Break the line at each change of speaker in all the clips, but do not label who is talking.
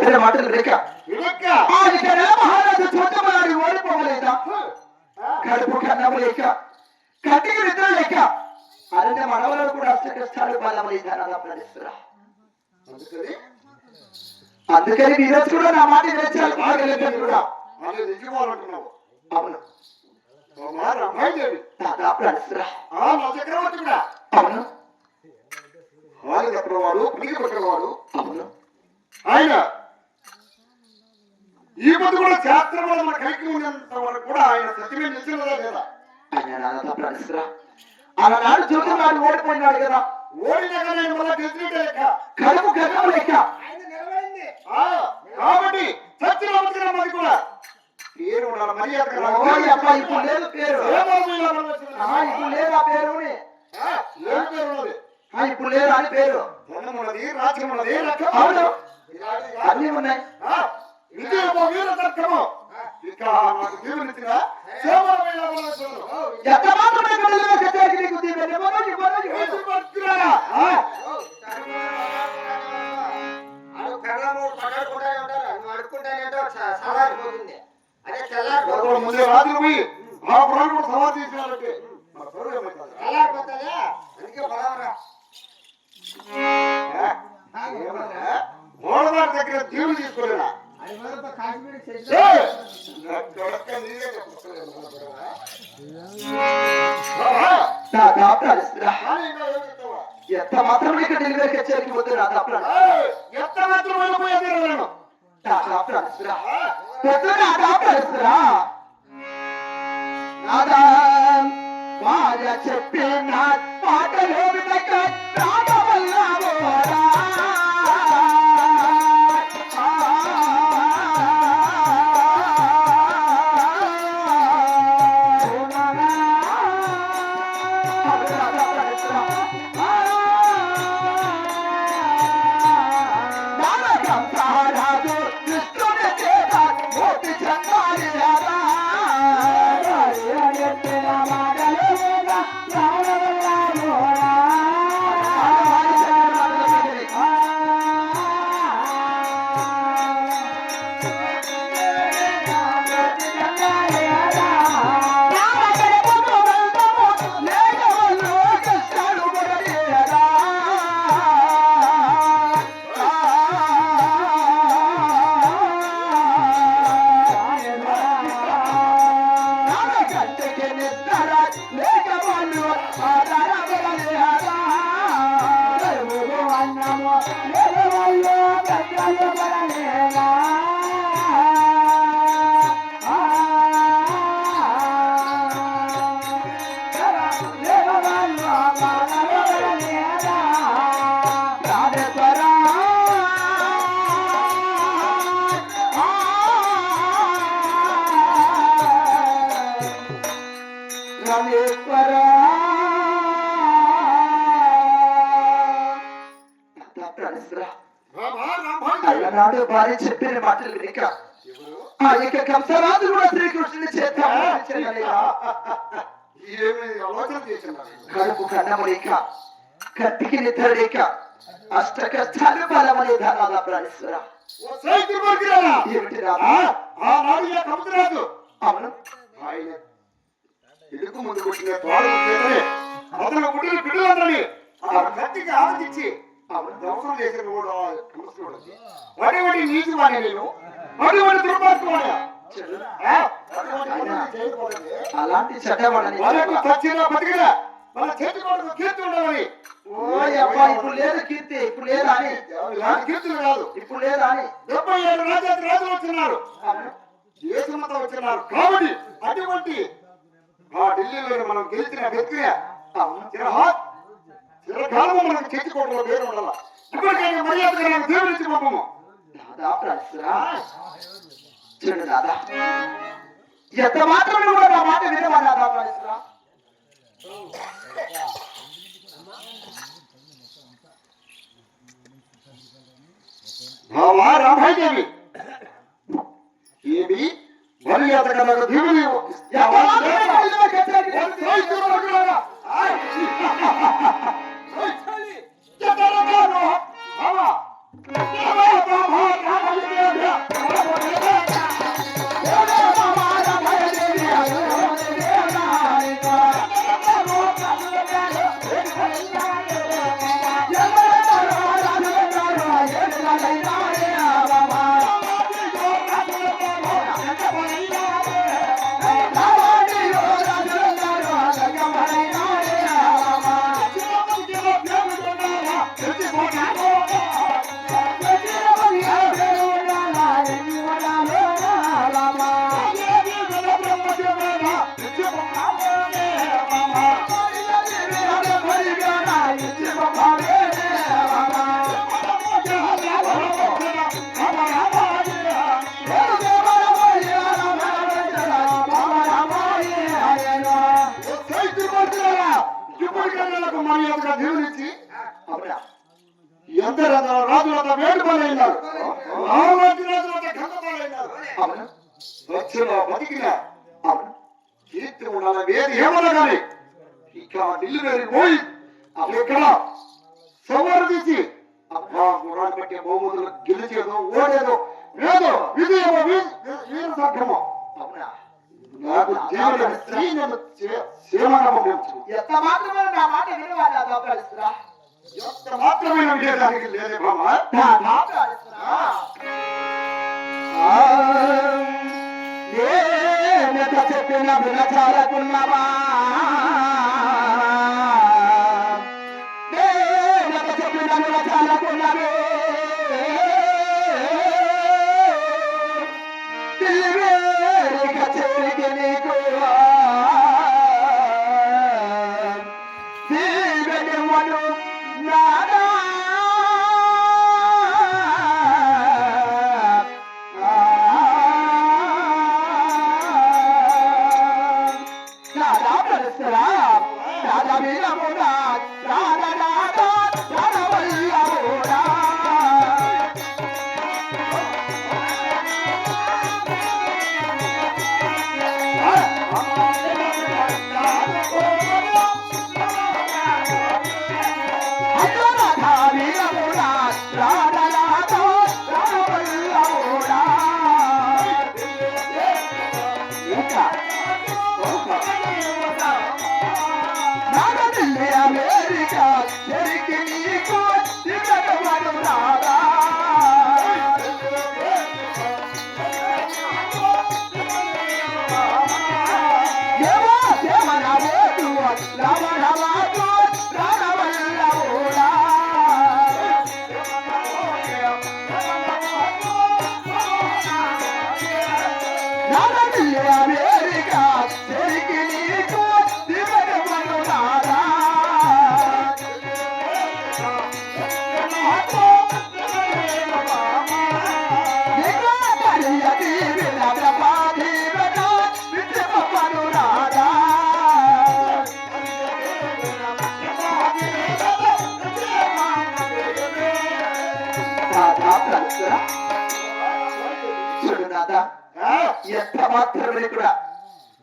చెప్పిన మాటలు లేక మహారాజు చూడమని ఓడిపోవలేదా కడుపు కన్నము లేక కట్టికి నిద్ర లేక అరణ్య మనవలను కూడా అష్ట కష్టాలు బలమైందా అందుకని ఈరోజు కూడా నా మాట వినచాలి కూడా అవును అవును
ఆయన ఈ పొద్దు కూడా శాస్త్రం వల్ల మన కలిగి ఉన్నంత వరకు కూడా ఆయన సత్యమే నిశ్చలదా లేదా
ఆయన అలనాడు చూడమాడు ఓడిపోయినాడు కదా
ఓడినా కానీ ఆయన వల్ల గెలిచినట్టే లెక్క
కడుపు కన్నం లెక్క
కాబట్టి సత్యరామచంద్ర మరి కూడా పేరు ఉండాలి మర్యాద
ఇప్పుడు లేదు పేరు ఇప్పుడు లేదు ఆ పేరు ఇప్పుడు లేదు అని పేరు
ఉన్నది రాజ్యం ఉన్నది
అవును అన్ని ఉన్నాయి
వీర తర్కము ఇక నాకు జీవనిచ్చిన ముందే రాజు పోయి ఆ ప్రాణం కూడా సవా తీసినారంటే మోడవారి దగ్గర జీవులు తీసుకోలేదా
ఎంత మాత్రం ఇక్కడ డెలివరీ కచేరికి పోతే
ఎంత మాత్రం వెళ్ళిపోయేది
చెప్పిన పాటలు అల్లనాడు భార్య చెప్పిన మాటలు వినక ఆ యొక్క కంసరాజు కూడా శ్రీకృష్ణుని చేత కడుపు కన్నమలేక కత్తికి నిద్ర లేక అష్ట కష్టాలు బలమని ధనాల ప్రాణేశ్వర అవును
ఆయన ఇడుకు ముందు కొట్టిన తోడు అతను పుట్టిన బిడ్డలందరినీ ఆ కత్తికి ఆలోచించి దోషం చేసిన వాడి నీతి వాడి నేను వాడి దుర్మార్గం
అలాంటి చట్టవాడని
చచ్చిన బతికినా మన చేతి కొడుకు కీర్తి ఉండవని
ఇప్పుడు లేదు కీర్తి ఇప్పుడు లేదా అని
కీర్తులు కాదు
ఇప్పుడు లేదా అని
77 రాజులు వచ్చినారు దేశమంతా వచ్చినారు కాబట్టి అటువంటి ఆ ఢిల్లీలో మనం గెలిచిన వ్యక్తిగా చిరకాలము మనకు చేతికోవడంలో పేరు ఉండాల ఇప్పటికైనా మర్యాద దేవుడి నుంచి పంపము
చూడు దాదా ఎంత మాత్రం కూడా నా మాట వినవా దాదా ప్రాణేశ్వర
రామాదేవి ఏమి మర్యాద కన్నా దేవుడి ఉత్తరాంధ్ర రాజులంతా వేడుకోలేనారు, రామరాజు రాజులంతా గంగపాలైనారు.
అవును
దక్షిణ బతికిన అవును కీర్తి ఉండాలి వేది ఏమన్నా కానీ ఇక నిల్లువేరి పోయి అక్కడ సవారు తీసి అబ్బా గుర్రాలు పెట్టే బహుమతులు గెలిచేదో ఓడేదో ఏదో విజయమో వీర సంక్రమం
అవునా
నాకు దేవుని స్త్రీ నన్ను సేవగా పంపించు.
ఎంత మాత్రమే నా మాట వినవాలి నా దాపరాజేశ్వరా
ఎంత మాత్రమైన విజయడానికి లేదే బామ.
నా దాపరాజేశ్వరా నేనెంత చెప్పిన వినచాలకున్నావా నేనెంత చెప్పిన వినచాలకున్నావే తిరివేరిక చెరికి నీకు దీవెనివ్వను నాదా రాధా పరస్పరా రాధా వీరముడా రాధా రాధా రాధవల్లభుడా అయ్యో రాధా వీరముడా రాధా రాధా రాధవల్లభుడా ఇంకా నాగదిల్లే అమెరికా చెరికి నీకు దిగడమను రాదా ఏవో దేవన వేదు రమణవాదు రాణవల్లభుడా నాగదిల్లే అమెరికా చెరికి నీకు దిగడమను రాదా ఎంత మాత్రమే కూడా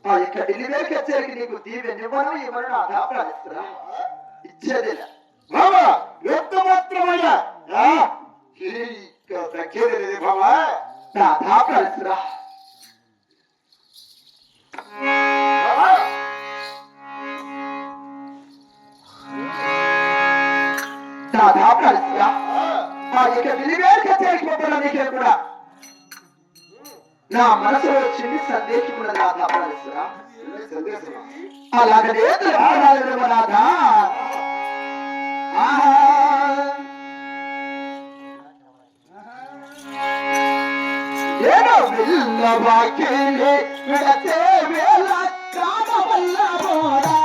ఆ యొక్క డెలివరీ కచేరికి నీకు దీవెనివ్వను ఇవ్వను నా దాపరాజేశ్వరా ఇచ్చేదేలా
బామ ఎంత మాత్రమైన దక్కేది లేదే బామ.
నా దాపరాజేశ్వరా నా దాపరాజేశ్వరా ఆ యొక్క డెలివరీ కచేరికి పంపడం నీకే కూడా నా మనసులో చిన్ని సందేశం ఉన్నది నా దాపరాజేశ్వరా
సందేశమా?
అలాగనే తెలుపుతున్నాను నాథ ఏదో విల్లవాకిలి విడతే వేళ రామవల్ల మోడా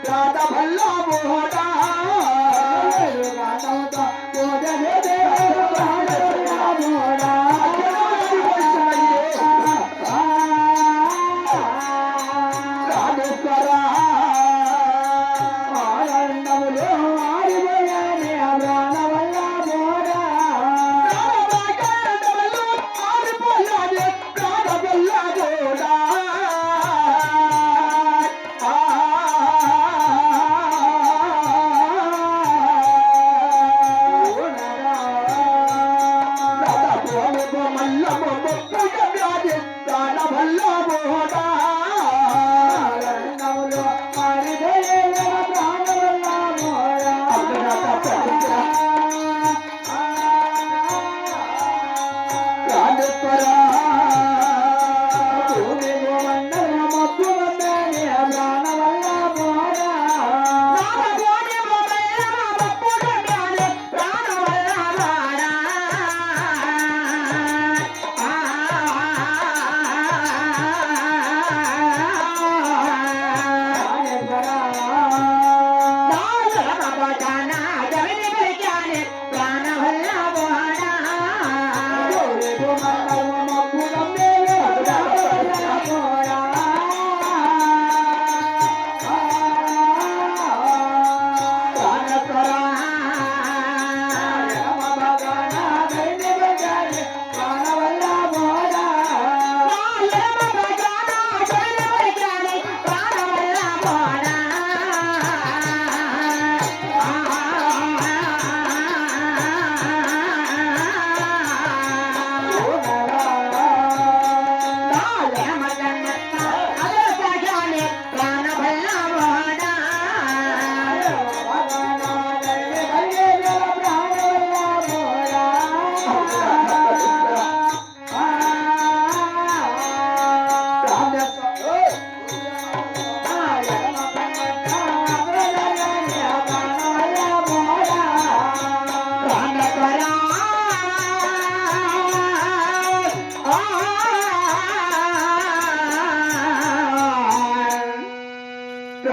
రాధ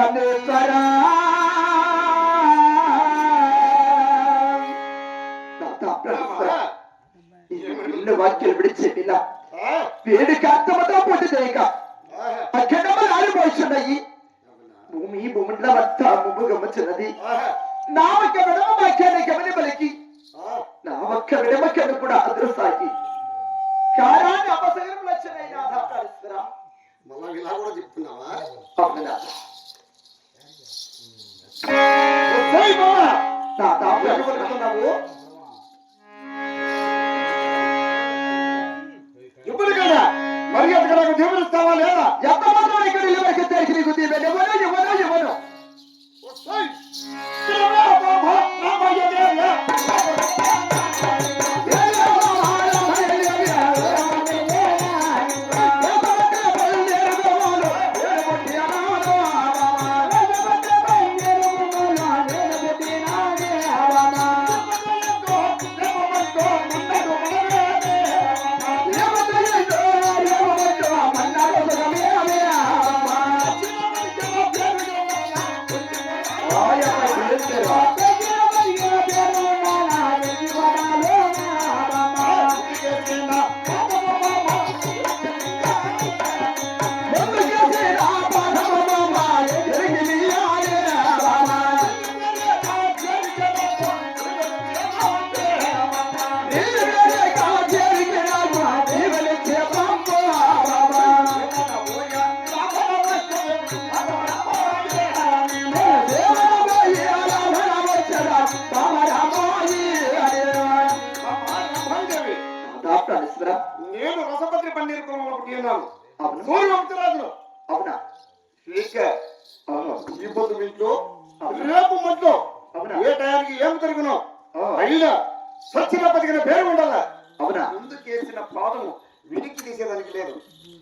ప్రాణేశ్వరా ఇల్లు వాక్యలు విడిచేపిల్ల వేడికి అర్థమతో పొట్టి చేయక అఖండములు ఆరిపోతున్నాయి భూమి భూమిలో వద్ద ముగ్గు గమచినది నా ఒక్క విడమ వాక్యాన్ని గమని పలికి నా ఒక్క విడమకను కూడా అదృసాగి కారాన్ని అపసగరం లక్షణైన
మళ్ళా ఇలా కూడా చెప్తున్నావా
అవునా
నా దాపు అనుకుంటున్నావు ఇప్పుడు కదా మరి అక్కడ నాకు జీవనిస్తావా లేదా
ఎంతమంది ఇక్కడ నిలవరికి తెలిసి నీకు దీవెన ఇవ్వను
నేను రసపత్రి పన్నీర్ కులంలో పుట్టినాను సూర్యవంశరాజును
అవునా
ఇక ఈ పొద్దు ఇంట్లో రేపు మట్లో ఏ టయానికి ఏం తిరుగును అయినా సచ్చిగా బతికిన పేరు ఉండాల
అవునా
ముందు చేసిన పాదము వినికి తీసేదానికి లేదు